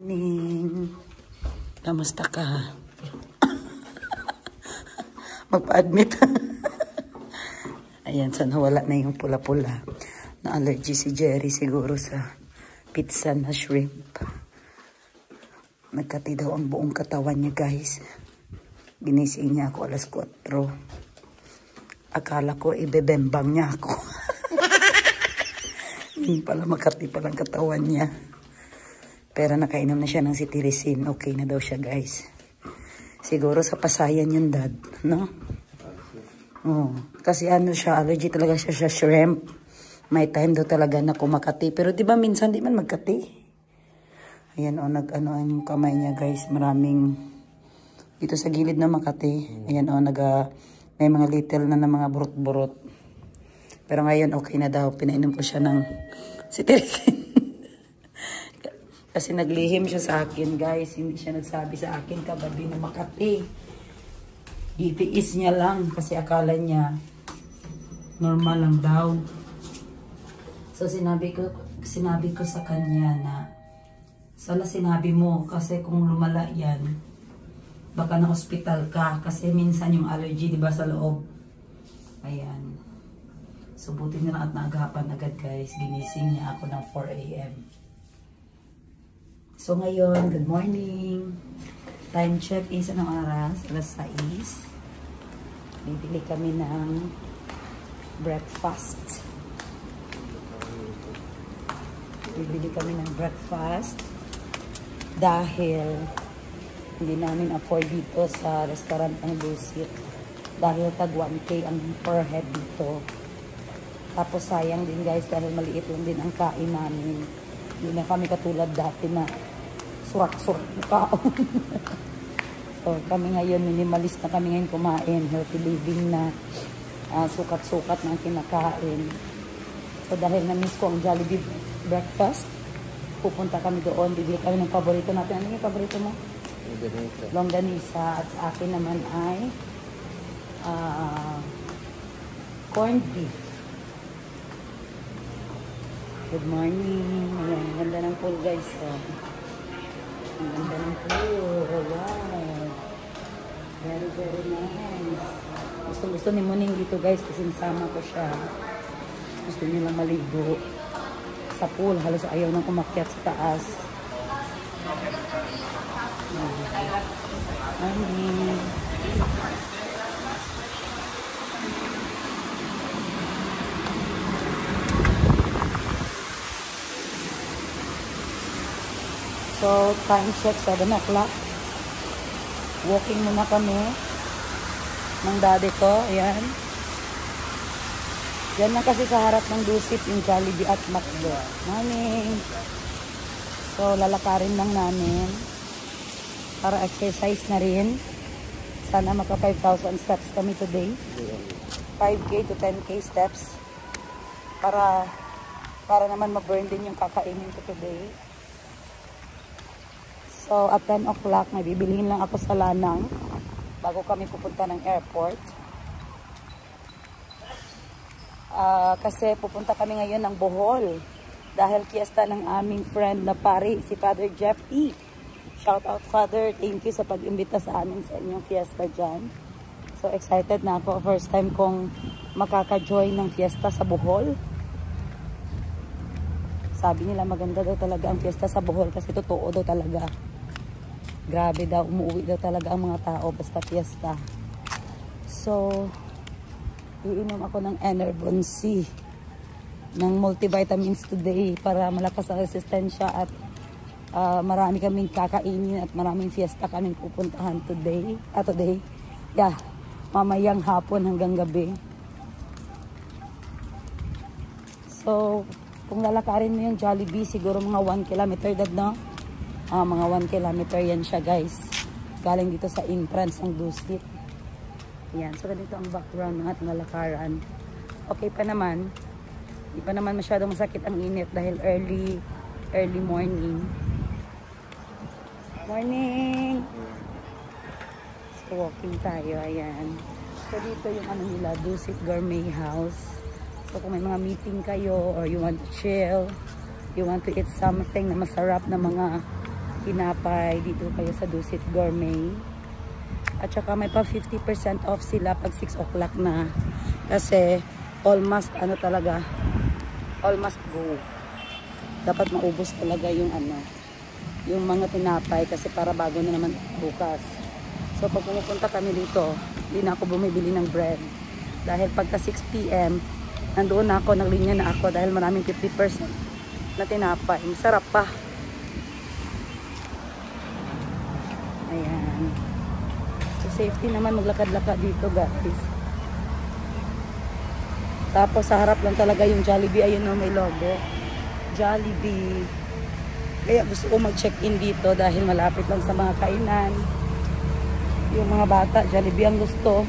Ning, kamusta ka? Magpa-admit. Ayan, sana wala na yung pula-pula. Na-allergy si Jerry siguro sa pizza na shrimp. Nagkati daw ang buong katawan niya, guys. Ginising niya ako alas 4. Akala ko ibebembang niya ako. Hindi pala makati palang katawan niya. Pero nakainom na siya ng cetirizine. Okay na daw siya, guys. Siguro sa pasayan yung dad, no? Oh, kasi ano siya, allergy talaga siya sa shrimp. May time daw talaga na kumakati. Pero di ba minsan di man magkati? Ayan, oh, nag-ano ang kamay niya, guys. Maraming, dito sa gilid na makati. Ayan, oh, may mga little na mga burot-burot. Pero ngayon, okay na daw. Pinainom ko siya ng cetirizine. Kasi naglihim siya sa akin, guys. Hindi siya nagsabi sa akin kagabi na makati. Itiis niya lang kasi akala niya normal lang daw. So sinabi ko sa kanya na sana sinabi mo kasi kung lumala yan, baka na hospital ka kasi minsan yung allergy, di ba, sa loob. Ayan. So buti na lang at naagapan agad, guys. Ginising niya ako ng 4 AM. So ngayon, good morning. Time check is anong oras? Alas 6. Bibili kami ng breakfast. Bibili kami ng breakfast dahil hindi namin afford dito sa restaurant ng Dusit. Dahil tag 1K ang per head dito. Tapos sayang din, guys, dahil maliit lang din ang kain namin. Hindi na kami katulad dati na surak-surak na kaon. So kami ngayon, minimalist na kami ngayon kumain. Healthy living na, sukat-sukat na kinakain. So dahil na-miss ko ang Jollibee breakfast, pupunta kami doon. Bibili kami ng paborito natin. Ano yung paborito mo? Longganisa. At sa akin naman ay corned beef. Good morning. Ayan, ganda ng pool, guys. Oh. Ang ganda ng pool. Wow. Very, very nice. Gusto ni Muning dito, guys, kasi nasama ko siya. Gusto niya lang maligo sa pool. Halos ayaw nang umakyat sa taas. Morning. So, time check, 7 o'clock. Walking muna kami ng daddy ko. Ayan. Yan lang kasi sa harap ng Dusit, yung Jollibee at McDo. Morning. So, lalakarin lang namin para exercise na rin. Sana maka 5,000 steps kami today. 5K to 10K steps. Para naman ma-burn din yung kakainin ko today. So, at 10 o'clock, may bibilihin lang ako sa Lanang bago kami pupunta ng airport. Kasi pupunta kami ngayon ng Bohol dahil fiesta ng aming friend na pari, si Father Jeff E. Shout out, Father. Thank you sa pag-imbita sa amin sa inyong fiesta dyan. So, excited na ako. First time kong makaka-join ng fiesta sa Bohol. Sabi nila maganda daw talaga ang fiesta sa Bohol kasi totoo daw talaga. Grabe daw, umuwi daw talaga ang mga tao basta fiesta. So, iinom ako ng Enervon C ng multivitamins today para malakas ang resistensya at marami kaming kakainin at maraming fiesta kaming pupuntahan today. Yeah, mamayang hapon hanggang gabi. So, kung lalakarin mo yung Jollibee, siguro mga 1 kilometer dad, no? Mga 1 kilometer yan siya, guys. Galing dito sa entrance ng Dusit. Yan. So, ganito ang background ng ating lalakaran. Okay pa naman. Di pa naman masyadong masakit ang init dahil early morning. Morning! So, walking tayo. Ayan. So, dito yung ano nila, Dusit Gourmet House. So, kung may mga meeting kayo or you want to chill, you want to eat something na masarap na mga tinapay dito kayo sa Dusit Gourmet. At saka may pa 50% off sila pag 6 o'clock na. Kasi almost ano talaga, almost go. Dapat maubos talaga yung ano, yung mga tinapay kasi para bago na naman bukas. So pag pumupunta kami dito, hindi na ako bumibili ng bread. Dahil pagka 6 PM, nandoon na ako, naglinya na ako dahil maraming 50% na tinapay. Masarap pa. Ayan. So safety naman maglakad-lakad dito guys. Tapos sa harap lang talaga yung Jollibee. Ayun o, may logo. Jollibee. Kaya gusto ko mag-check-in dito dahil malapit lang sa mga kainan. Yung mga bata, Jollibee ang gusto.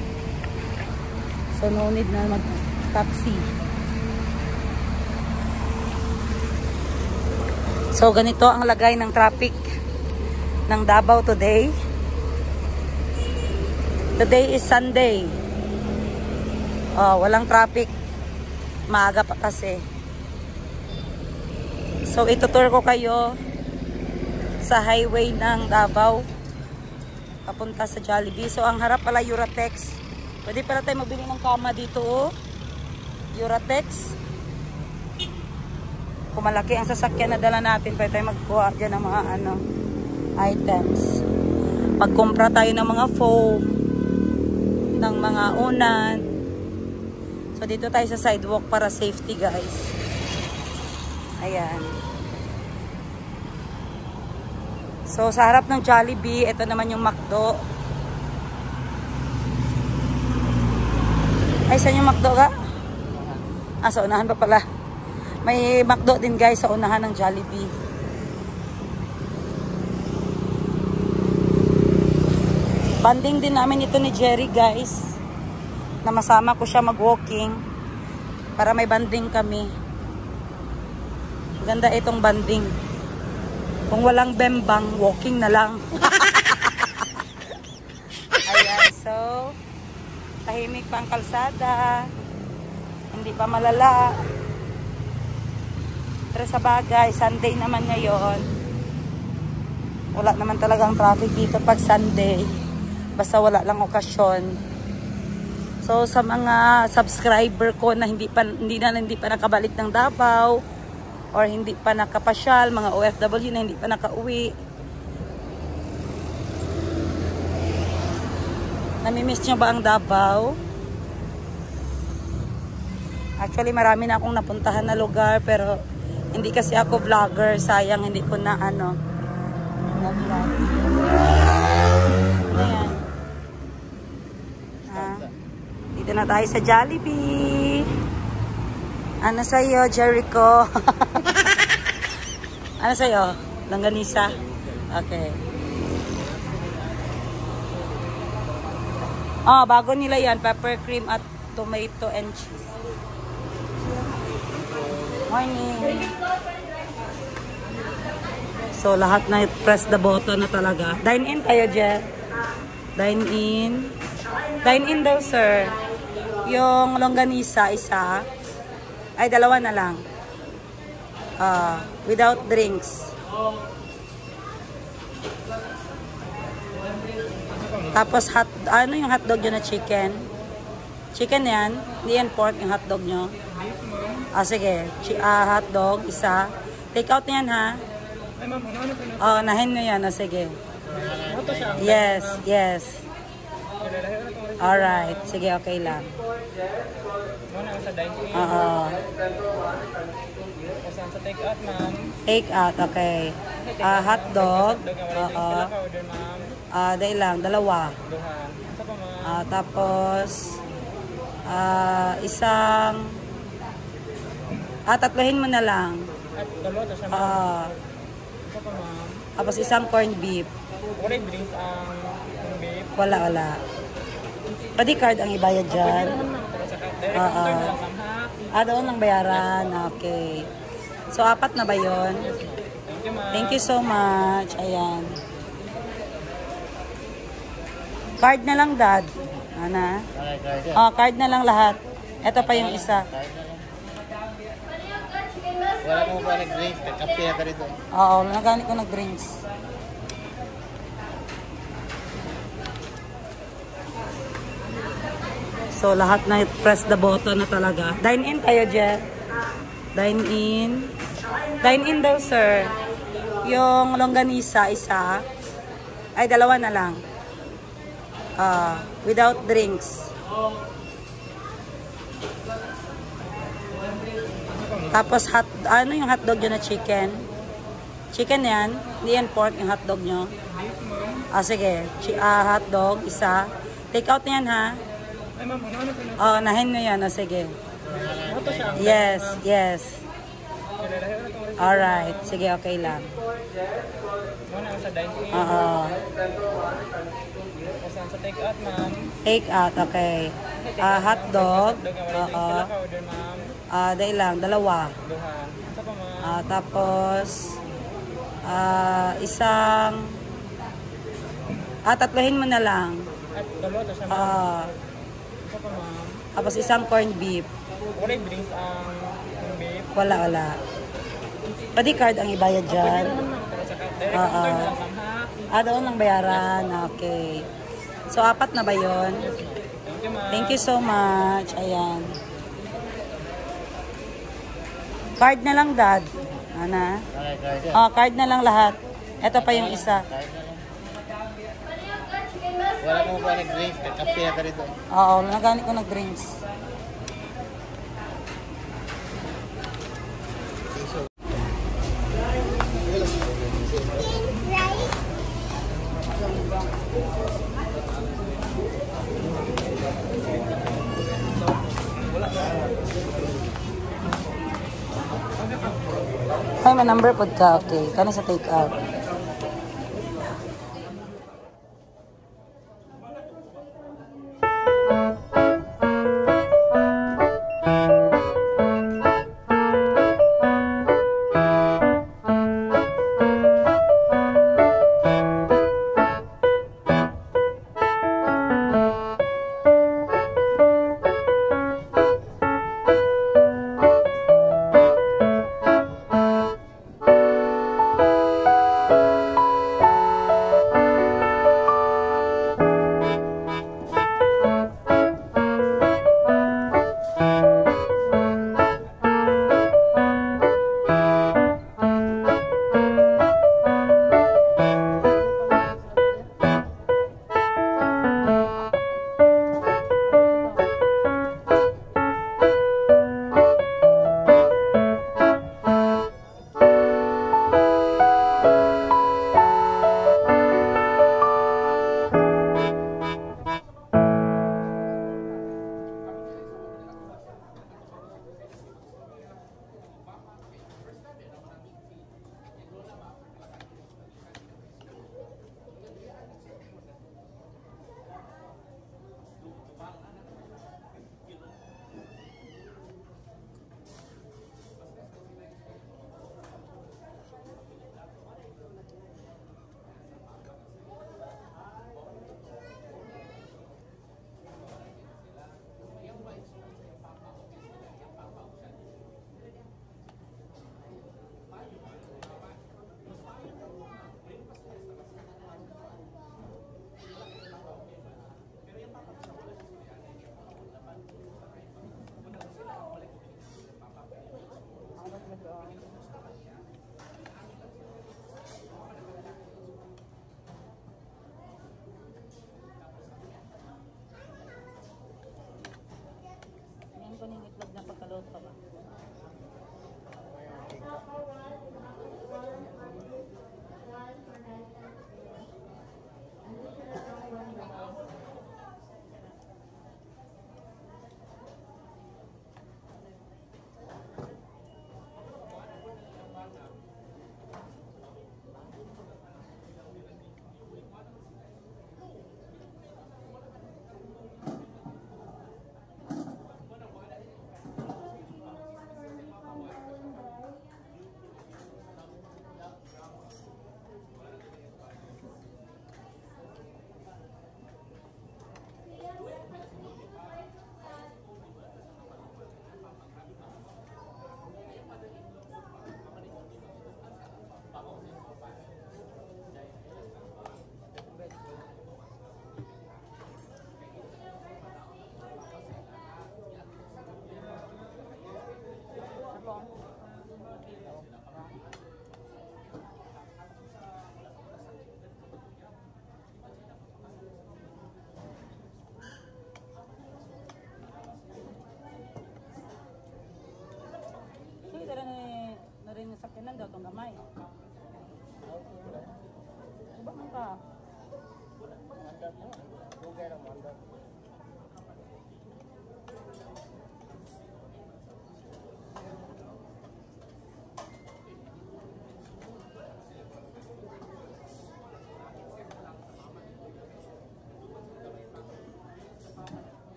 So no need na mag-taxi. So ganito ang lagay ng traffic ng Davao today. Today is Sunday. Walang traffic. Maaga pa kasi. So itutur ko kayo sa highway ng Davao papunta sa Jollibee. So ang harap pala Euratex. Pwede pala tayo mabili ng kama dito oh. Euratex. Kung malaki ang sasakyan na dala natin, pwede tayo magkuha dyan ng mga ano, items. Pagkumpra tayo ng mga foam, ng mga unan. So dito tayo sa sidewalk para safety guys. Ayan. So sa harap ng Jollibee, ito naman yung McDo. Ay, saan yung McDo ka? Sa unahan pa pala. May McDo din guys sa unahan ng Jollibee. Banding din namin ito ni Jerry guys. Na masama ko siya mag-walking. Para may banding kami. Ganda itong banding. Kung walang bembang, walking na lang. Ayan, so tahimik pa ang kalsada. Hindi pa malala. Pero sa bagay, Sunday naman ngayon. Wala naman talagang traffic dito pag Sunday. Basta wala lang okasyon. So sa mga subscriber ko na hindi pa nakabalik ng Davao or hindi pa nakapasyal, mga OFW na hindi pa nakauwi. Namimiss nyo ba ang Davao? Actually, marami na akong napuntahan na lugar pero hindi kasi ako vlogger. Sayang, hindi ko na ano na-vlog. Ayan. Dito na tayo sa Jollibee. Ano sa'yo, Jericho? Ano sa'yo? Langganisa? Okay. Bago nila yan. Pepper cream at tomato and cheese. Morning. So, lahat na press the button na talaga. Dine in tayo, Jet. Dine in. Dine in daw, sir. Yung longganisa, isa. Ay, dalawa na lang. Without drinks. Tapos, ano yung hotdog nyo na chicken? Chicken yan. Hindi yan pork yung hotdog nyo. Sige. Hotdog, isa. Take out na yan, ha? Nahin nyo yan. Sige. Yes, yes. Alright. Sige, okay lang. Sa take out, ma'am. Take out, okay. Hotdog. Dahil lang, dalawa. Tapos, isang, tatlohin mo na lang. Dalawa to siya, ma'am. Tapos isang corned beef. Wala yung drinks ang beef. Wala. Pwede card ang ibayad dyan. Doon ang bayaran. Okay. So, 4 na ba yun? Thank you, ma'am. Thank you so much. Ayan. Card na lang, Dad. Ana? Card na lang lahat. Ito pa yung isa. Wala mo ba nag-drinks? Kape na ka rito. Oo, nagamit ko nag-drinks. So, lahat na press the button na talaga. Dine in tayo, Jeff. Dine in. Dine in daw, sir. Yung longganisa, isa. Ay, dalawa na lang. Without drinks. Tapos, ano yung hotdog yun na chicken? Chicken yan. Hindi yan pork yung hotdog nyo. Sige. Hotdog, isa. Take out na yan, ha? Ay, ma'am, ano? Nahin mo yan. Sige. Ito siya. Yes, yes. Alright. Sige, okay lang. Muna sa dine-in. O saan sa take out, ma'am? Take out, okay. Hotdog. Order, ma'am. Dahil lang, dalawa. Duha. Isa pa, ma'am. Tapos, isang, tatlohin mo na lang. At dalawa to siya, ma'am. Isa pa, ma'am. Tapos isang corned beef. Wala yung drinks ang beef. Wala. Pwede card ang ibayad Pwede dyan. naman, ma'am. Pero sa counter na lang, ma'am, ha? Doon lang bayaran. Okay. So, 4 na ba yun? Thank you, ma'am. Thank you so much. Ayan. Card na lang, Dad. Ana? Card na lang lahat. Ito pa yung isa. Wala mo pa nag-drinks, kape ka rito. Oo, nagamit ko nag-drinks. Ay, may number po ka. Okay. Kano sa take out?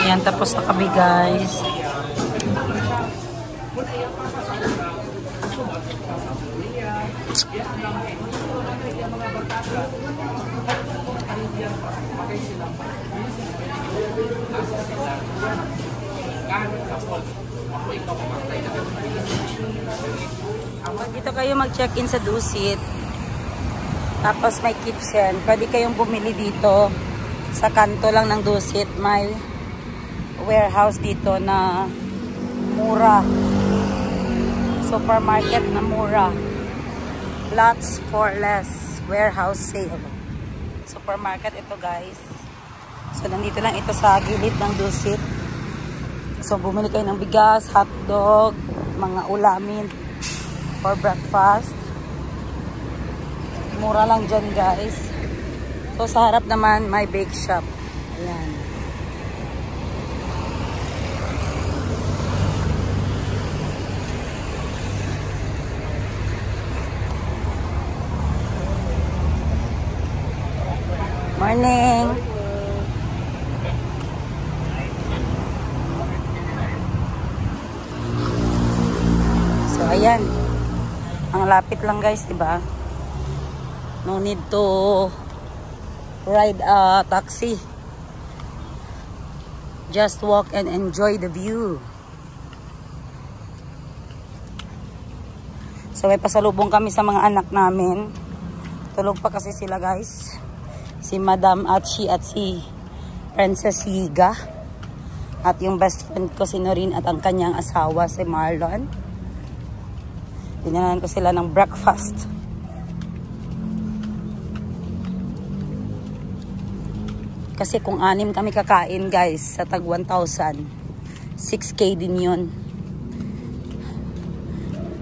Ayan, tapos na kami guys. Dito kayo mag-check-in sa Dusit. Tapos may kitchen. Pwede kayong bumili dito. Sa kanto lang ng Dusit. May warehouse dito na mura. Supermarket na mura. Lots for less. Warehouse sale. Supermarket ito guys. So nandito lang ito sa gilid ng Dusit. So bumili kayo ng bigas, hotdog, mga ulamin for breakfast. Mura lang dyan guys. So sa harap naman may bake shop. Ayan. Morning. So ayan. Ang lapit lang guys, 'di ba? No need to ride a taxi. Just walk and enjoy the view. So may pasalubong kami sa mga anak namin. Tulog pa kasi sila guys. Si Madam Achi at si Princess Higa. At yung best friend ko si Noreen at ang kanyang asawa si Marlon. Dinalan ko sila ng breakfast. Kasi kung 6 kami kakain guys sa tag 1,000, 6K din yun.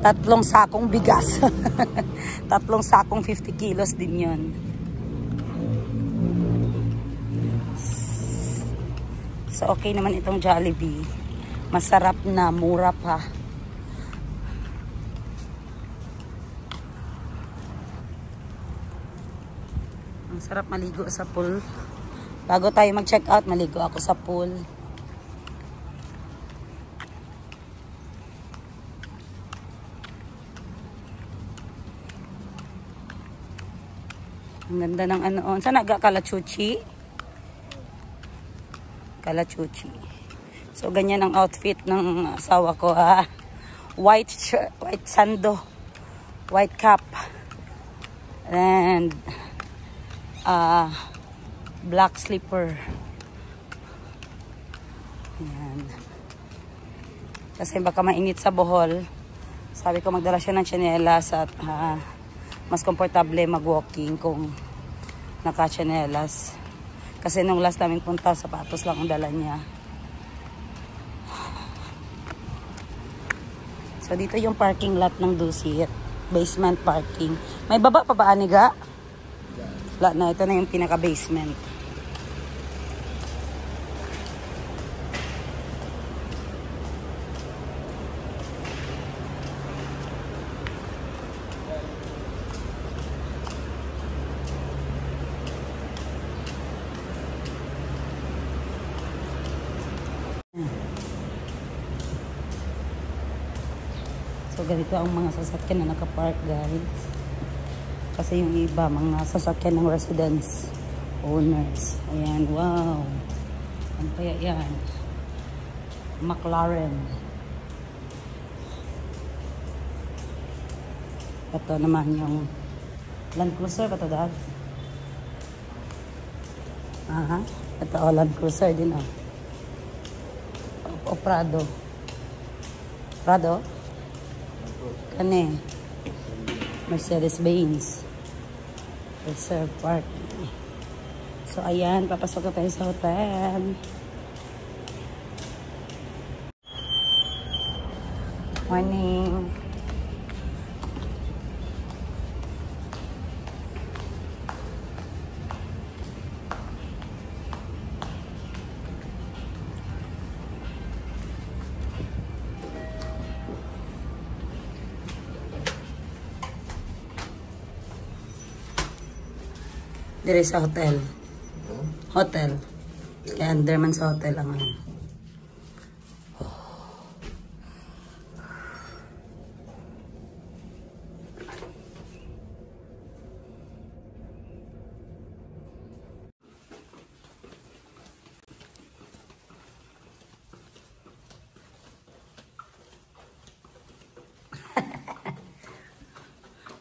3 sakong bigas. 3 sakong 50 kilos din yun. So okay naman itong Jollibee. Masarap na, mura pa. Ang sarap maligo sa pool. Bago tayo mag-check out, maligo ako sa pool. Ang ganda ng ano. Saan nagkakalachuchi? Kalachuchi. So, ganyan ang outfit ng asawa ko. White shirt, white sando, white cap, and black slipper. Ayan. Kasi baka mainit sa Bohol. Sabi ko magdala siya ng tsinelas at mas komportable mag-walking kung naka-tsinelas. Kasi nung last namin punta, sapatos lang ang dala niya. So, dito yung parking lot ng Dusit. Basement parking. May baba pa ba, Aniga? Wala na. Ito na yung pinaka-basement. So, ganito ang mga sasakyan na nakapark, guys. Kasi yung iba, mga sasakyan ng residence owners. Ayan, wow. Ano kaya yan? McLaren. Ito naman yung Land Cruiser. Ito dahil. Aha. Ito, Land Cruiser din, O Prado. Prado? Kane. Mercedes-Benz. Reserve parking. So, ayan. Papasok na tayo sa hotel. Morning. Dire sa hotel. Hotel. Kaya Underman sa hotel ang ano.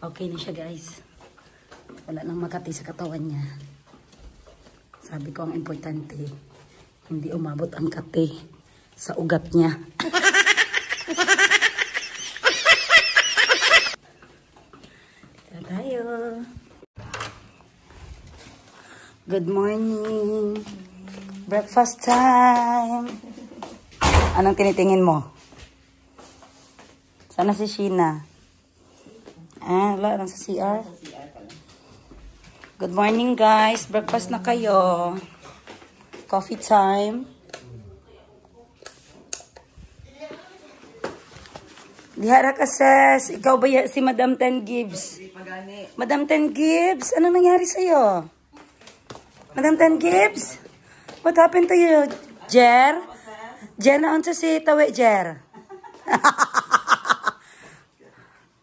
Okay na siya, guys. Wala nang makati sa katawan niya. Sabi ko, ang importante, hindi umabot ang kati sa ugat niya. Tara tayo. Good morning. Breakfast time. Anong tinitingin mo? Sana si Sheena. Wala lang sa CR. Good morning, guys. Breakfast na kayo. Coffee time. Dihara ka, sis. Ikaw ba si Madam Ten Gibbs? Madam Ten Gibbs, ano nangyari sa'yo? Madam Ten Gibbs? What happened to you? Jer? Jer na unsa si Tawe, Jer?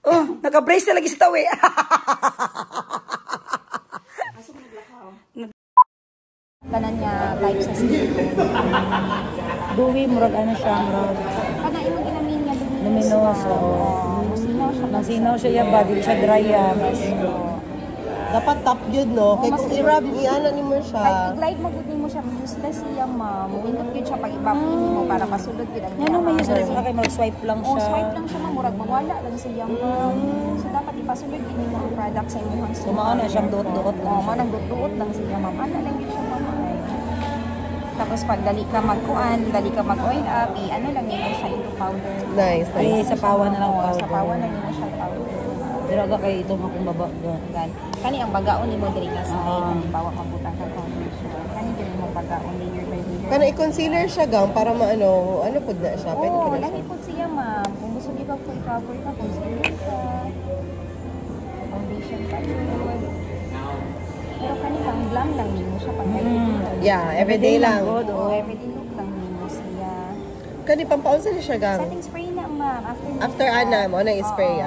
Oh, naka-brace na lagi si Tawe. Tanan niya type sa silikon. Duwi, murag ano siya, murag. Kada imong ginamin niya luminoso. Masinaw siya. Masinaw siya yung body, siya dry yan. Dapat top yun, no? Kaya kung i-rub, i-ano ni mo siya. Kahit i-glide mo gud mo siya, useless siya, ma'am. Muindot yun siya pag i-buffing mo para masulod yun ang Yan o, may useless na kayo, mag-swipe lang siya. swipe lang siya, ma'am. Murag mawala lang siya, ma'am. So, dapat ipasulod din yung mga product sa inyong So, maano siyang duot-duot lang siya. manang duot-duot lang siya, ma'am. Ano lang yun siya, ma'am. Tapos pag dali ka mag-kuan, dali ka mag-oil up, ano lang yun siya into powder. Nice, Eh, nice. sa pawa na lang Oo, powder. sa pawa na yun siya powder. Pero aga kayo itong akong baba. Gan. Kani ang bagaon nimo diri ka sa Ah. halimbawa mabutang ka foundation. Kani diri mo bagaon layer by layer. Kana i-concealer siya, gang, para maano, ano po na siya? Pwede Oo, ka na lahi po siya, ma'am. Kung gusto niyo po i-cover ka, concealer ka. Foundation ka. Pero kani lang glam lang nimo siya pag Yeah, everyday lang. Good, Oo, oh. everyday look lang nimo siya. Kani, pampaunsa na siya, gang. Setting spray na, ma'am. After ana, mo na i-spray.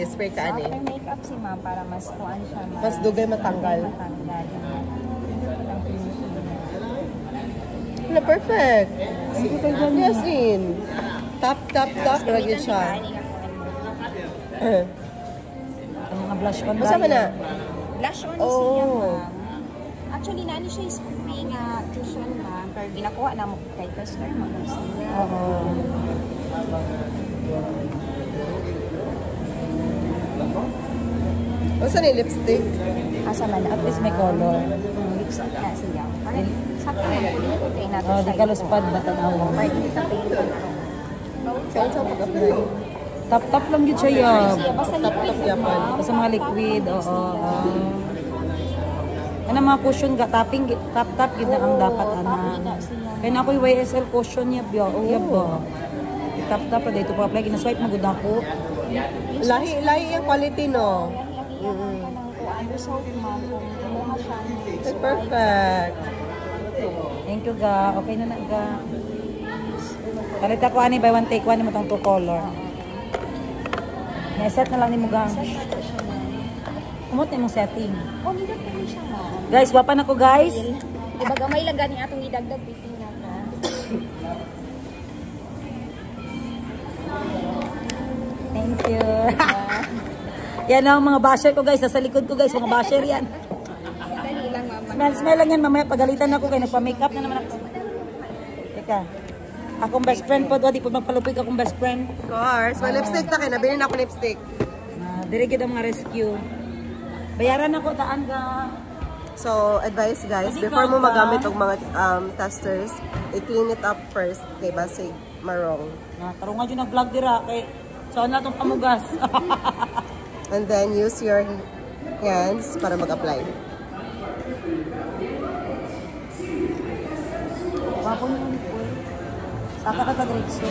I-spray ka, ani. After makeup si ma'am para mas kuan siya, ma'am. Mas dugay matanggal. Matanggal. Ang finishing niya. Wala, perfect. Yes, in. Tap, tap, tap. Lagi siya. Ang mga blush on Masa man na? Blush on Oh. siya, ma'am. Actually, naano siya is free nga cushion, ma'am. Pero ginakuha na mo kay customer, ma'am. Oo. Masa ni lipstick? Asa man At least may color. lipstick na siya. Parang sakto na po. Kaya nato Oh, siya. di ka luspad ba tanawa. Parang hindi ka painted. Saan sa pag-apply? Tap-tap lang yun siya yun. Siya, basta liquid, yapan. ma'am. Basta mga liquid, oo. Ano mga cushion ka, tapping, tap-tap, yun na ang dapat, ana. Kaya na ako yung YSL cushion niya, yun ba? Tap-tap, pa dito pa apply, ginaswipe mo gud ako. Lahi yung quality, no? Result, ma'am. Kung kumuha siya. It's perfect. Thank you, ga. Okay na na, ga. Kalit ako, ani, buy one, take one, ni mo tong two color. Set na lang ni mo, ga. Kumot na yung setting. Oh, nilot na rin siya, ma'am. Guys, wapan ako, guys. Diba gamay lang gani atong idagdag bitin na ka. Thank you. Yan ang mga basher ko, guys. Nasa likod ko, guys. Mga basher yan. Dali lang, ma'am. Smell lang yan. Mamaya pagalitan ako kayo. Nagpa-makeup na naman ako. Teka. Akong best friend po, di po magpalupig akong best friend. Of course. May lipstick ta kay nabili na ako lipstick. Dire kita mga rescue. Bayaran ako taan ka. So, advice guys, before mo magamit og mga testers, i-clean it up first kay basig marong. Tarungan yun nag-vlog dira kay saan na itong pamugas. And then use your hands para mag-apply. Wapo nyo ulit po. Saka ka ka-diretso.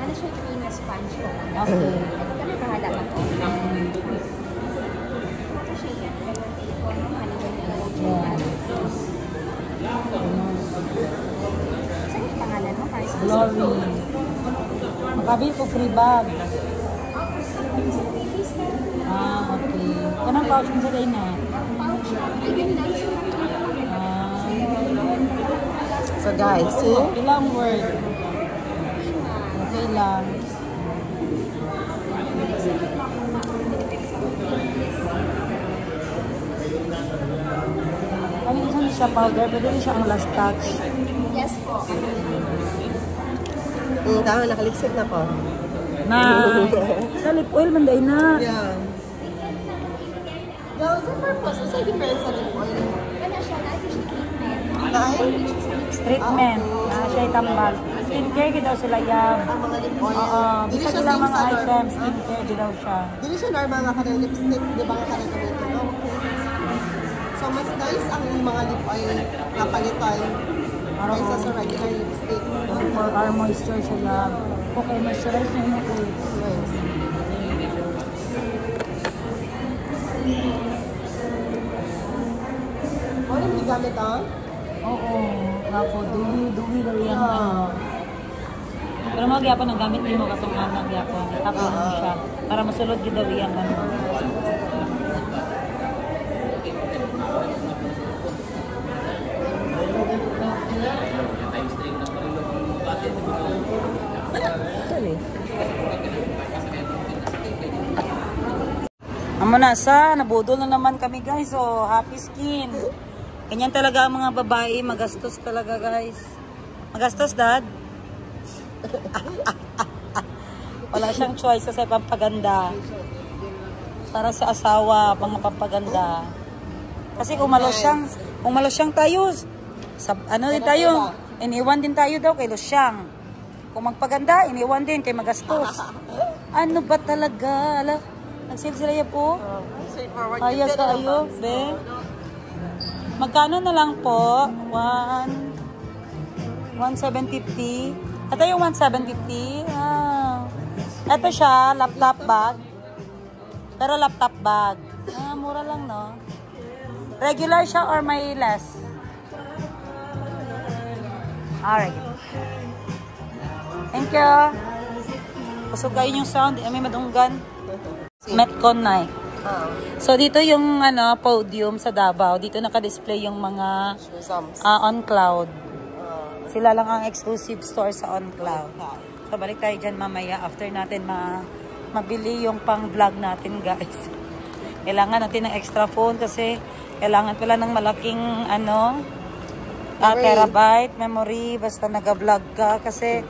Ano siya clean na sponge ko? Okay. Ano kahala man ko? Ano siya yan? Saan yung pangalan mo? Glory. Makabil ko free bag. Okay. Kanang pouch mo sa day na? So guys, see? Ilang word? Okay lang. Kami isa na siya powder, pero din siya ang last touch. Yes po. Tama, nakalipstick na ko. Na, sa lip oil man day na. Yeah. Now, sa purpose, what's the difference sa lip oil? Ano siya? Lagi siya treatment. Treatment. Siya itambal. Skincare, daw sila yan. Ang mga lip oil. Oo, Dili bisa siya nila same mga sa items, skincare, daw siya. Dili siya normal nga kanang lipstick, di ba nga kanang gamitin, no? So, mas nice ang mga lip oil na palitan kaysa sa regular lipstick. For our moisture siya yan. Okay, moisturize niya yung face. Yes. Ano yung gamit, ah? Oo. Ako, duwi daw yan. Pero magyapon ang gamit mo katong anak yapon. Tapon mo siya. Para masulod yun daw yan. Amo na sa, nabudol na naman kami guys. So, happy skin. Ganyan talaga ang mga babae. Magastos talaga guys. Magastos, dad? Wala siyang choice kasi pampaganda. Para sa asawa, pampaganda. Kasi kung malosyang tayo, ano din tayo, iniwan din tayo daw kay losyang. Kung magpaganda, iniwan din kay magastos. Ano ba talaga? Ala, nag-sale sila yan po? Kaya kayo, be? Magkano na lang po? 1,750. Ito yung 1,750. Ito siya, laptop bag. Pero laptop bag. Mura lang, no? Regular siya or may less? Alright. Thank you. Pasok kayo yung sound. May madunggan. Metcon Night. So, dito yung podium sa Davao. Dito naka-display yung mga On Cloud. Sila lang ang exclusive store sa On Cloud. So, balik tayo dyan mamaya after natin mabili yung pang-vlog natin, guys. Kailangan natin ng extra phone kasi kailangan pala ng malaking terabyte memory basta nag-vlog ka kasi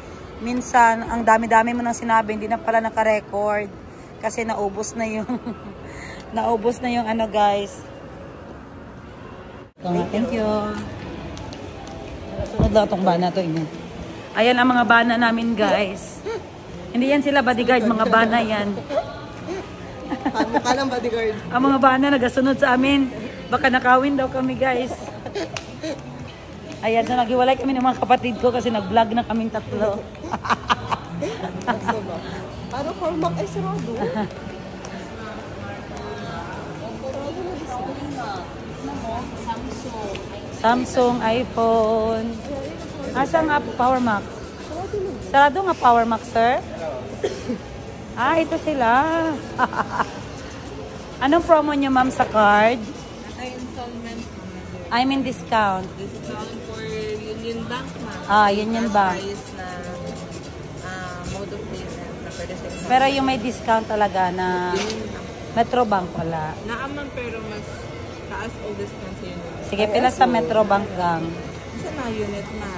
minsan ang dami-dami mo nang sinabi hindi na pala naka-record kasi naubos na yung guys. Thank you. Sunod lang itong bana to inyo. Ayan ang mga bana namin guys. Hindi yan sila bodyguard, mga bana yan. Paano bodyguard? Ang mga bana nagasunod sa amin. Baka nakawin daw kami guys. Ayan, so naghiwalay kami ng mga kapatid ko kasi nag-vlog na kaming tatlo. Ano formak ay sarado? Samsung, iPhone. Asa nga Power Max? Sarado nga Power Max, sir? Ito sila. Anong promo nyo, ma'am, sa card? Installment. I mean discount. Discount for Union Bank, ma'am. Union Bank. Price na mode of payment na pwede sa inyo. Pero yung may discount talaga na Metrobank wala. Naaman pero mas taas o distance yun. Sige, pila sa Metrobank gang. Isa na unit na.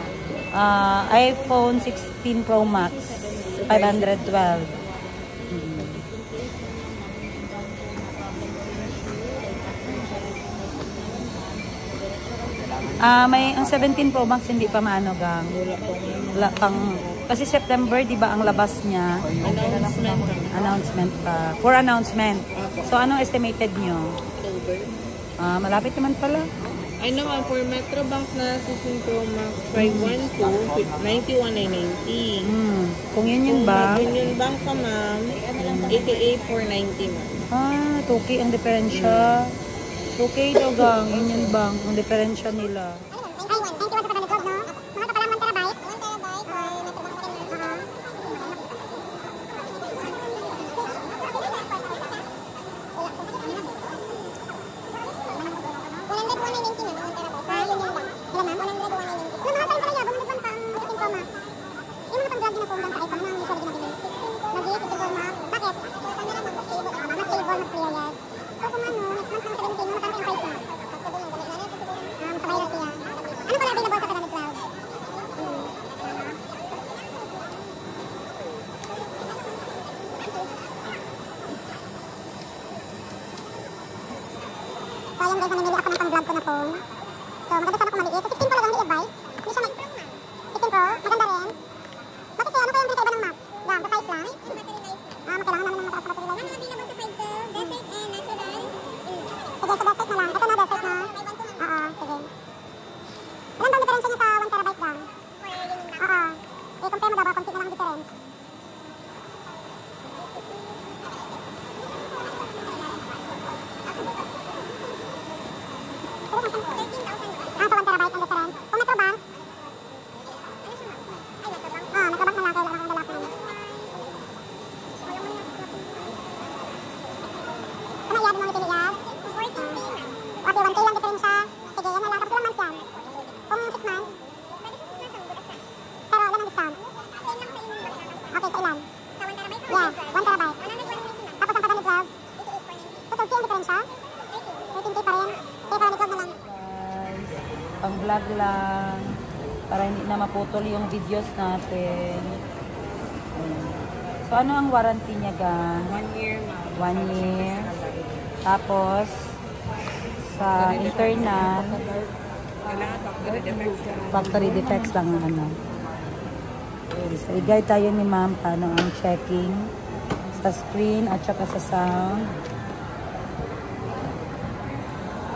iPhone 16 Pro Max 512. May ang 17 Pro Max hindi pa maano gang. Wala pang kasi September 'di ba ang labas niya? Announcement pa. For announcement. So ano estimated nyo? October. Malapit naman pala. Ay naman, for Metrobank na 16 Pro Max 512, 91,990. Kung yun ba? Union Bank ka ma'am, 88,490 ma'am. 2K ang diferensya. 2K daw gang, Union Bank, ang diferensya nila. Sayang guys, namimili ako ng pang-vlog ko na phone. So, maganda sana kung maliit. So, 16 Pro lang yung i-advise. Hindi siya 16 Pro, maganda rin. Bakit kaya, ano kaya ang pinakaiba ng Max? Lang, sa size lang? Kailangan namin ng mataas na battery life. Ano available sa 5 to? Desert and natural? Sige, sa Desert na lang. Ito na, Desert na. Oo, sige. Ilan ba ang diferensya niya sa 1 terabyte lang? Oo. I-compare mo daw ba? Konti na lang ang difference. Pang-vlog lang para hindi na maputol yung videos natin. So, ano ang warranty niya, gang? 1 year ma'am. 1 year. Tapos, sa internal, Kailangan factory defects ka. factory defects lang ang ano. So, i-guide tayo ni ma'am paano ang checking sa screen at saka sa sound.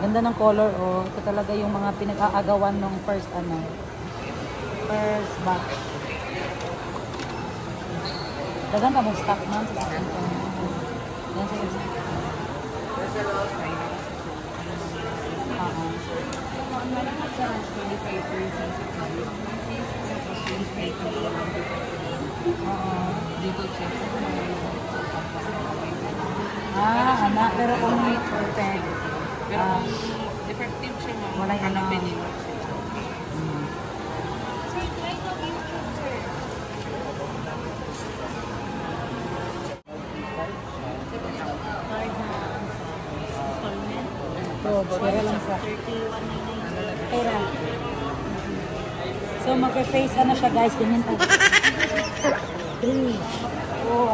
Ganda ng color, oh. Ito talaga yung mga pinag-aagawan ng first batch. Dagan ka mong stock man sa stock. Yan sa stock. Anak, pero only perfect. Pero defective siya ma'am. Wala yung hanapin nila. Pera lang sa pera. So, mag-face ano siya guys, ganyan tayo. 3, 4, 5.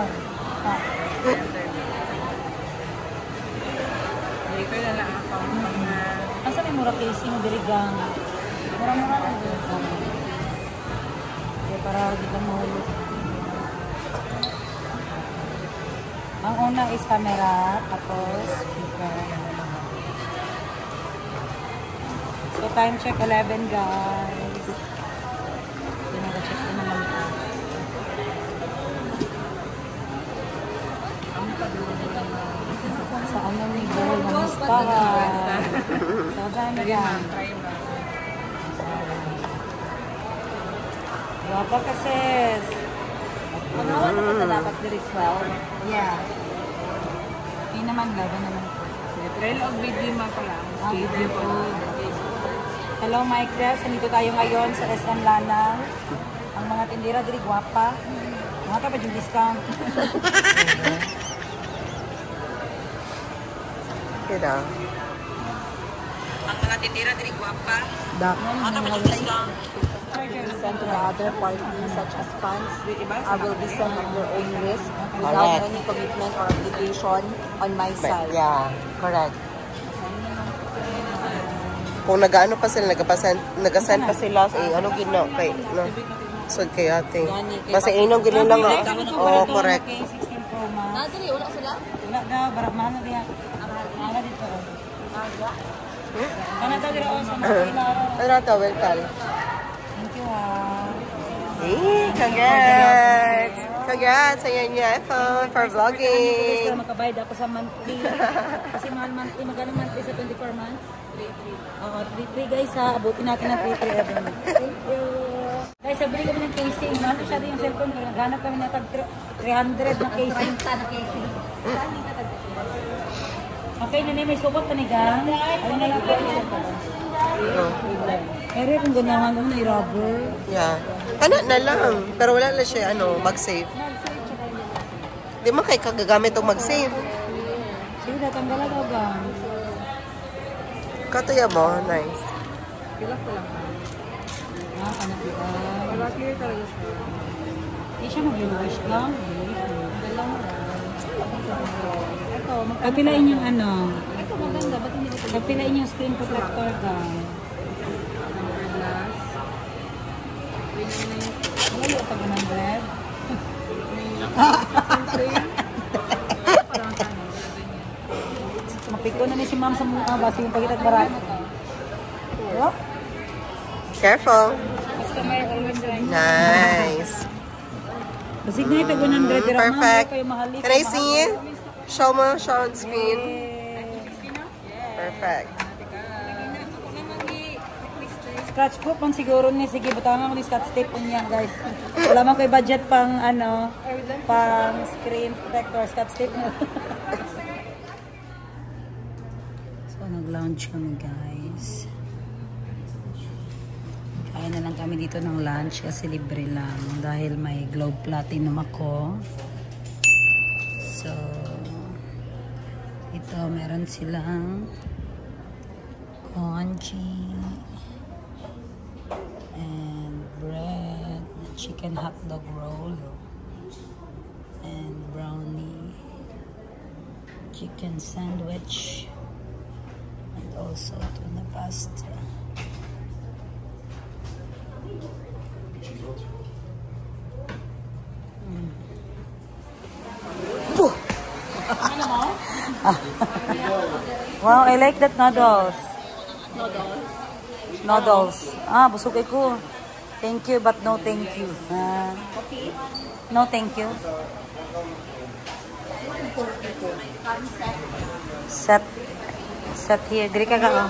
Dito na lang ako. Asa may mura casing o dirigang? Mura-mura lang dito. Okay, para di ka mahulog. Ang una is camera, tapos speaker. So, time check 11 guys. Pinag-check ko naman ito. Sa ano ni Gold, namusta ka? Sa ano yan? Wapa ka sis. Ano ka dapat direct 12? Yeah. Hindi naman, laban naman. Trail of video man pala. Schedule po. Hello, Mike Des. Nandito tayo ngayon sa SM Lanang. Ang mga tindera diri guwapa. Mga ka ba yung discount? You know. Ang mga titira diri guwapa. Sent to the other parties such as funds will be sent at your own risk without Correct. any commitment or obligation on my side. Yeah, correct. Kung nag-ano pa sila, nag-ascend pa sila sa ano gino kay no. So kay ate. Basta inong gino lang oh. Oh, correct. Nadiri wala sila? Wala daw, barak mahal na diya. Mahal na dito. Kana ta dira sa mga Ano to, welcome. Thank you ah. Hey, congrats! Congrats sa inyo iPhone for vlogging. Makabayad ako sa monthly. Kasi mahal monthly, magkano monthly sa 24 months? 3-3. Oo, 3-3 guys ha. Abutin natin ng 3-3 every month. Thank you. Guys, sabili kami ng casing. Mahal masyado yung cellphone ko. Naghanap kami na tag 300 na casing. Okay, nanay, may sukot pa ni Gang. Ayun na lang po. Pero kung ganahan mo na i-rubber. Yeah. Kana na lang. Pero wala na siya, ano, mag-save. Di man kay kagagamit o mag-save. Sige, natanggal daw ba? Katuya mo, nice. Ah, kanak kita. Wala clear talaga siya. Hindi siya mag-wash lang. Ito, kapilain yung ano. Ito maganda, ba't hindi ko kapilain yung screen protector ka. Wala pa 100. Mapiko na ni si ma'am sa mukha ba? Sige pagkitag barat. Oh? Careful. Customer always right. Nice. Basig na ito 100. Pero Perfect. kayo mahali. Can I see it? Show mo, show on screen. Perfect. Scratch po pang siguro ni. Sige, butangan mo ni scotch tape po niya guys. Wala man kayo budget pang ano, pang screen protector. Scotch tape na. So, nag-lounge kami guys. Kain na lang kami dito ng lunch kasi libre lang. Dahil may Globe Platinum ako. So, ito meron silang congee and bread, chicken hotdog roll, and brownie, chicken sandwich, and also tuna pasta. Wow, I like that noodles. Noodles. Ah, busog ko. Thank you, but no thank you. No thank you. Set here. Diri ka ka.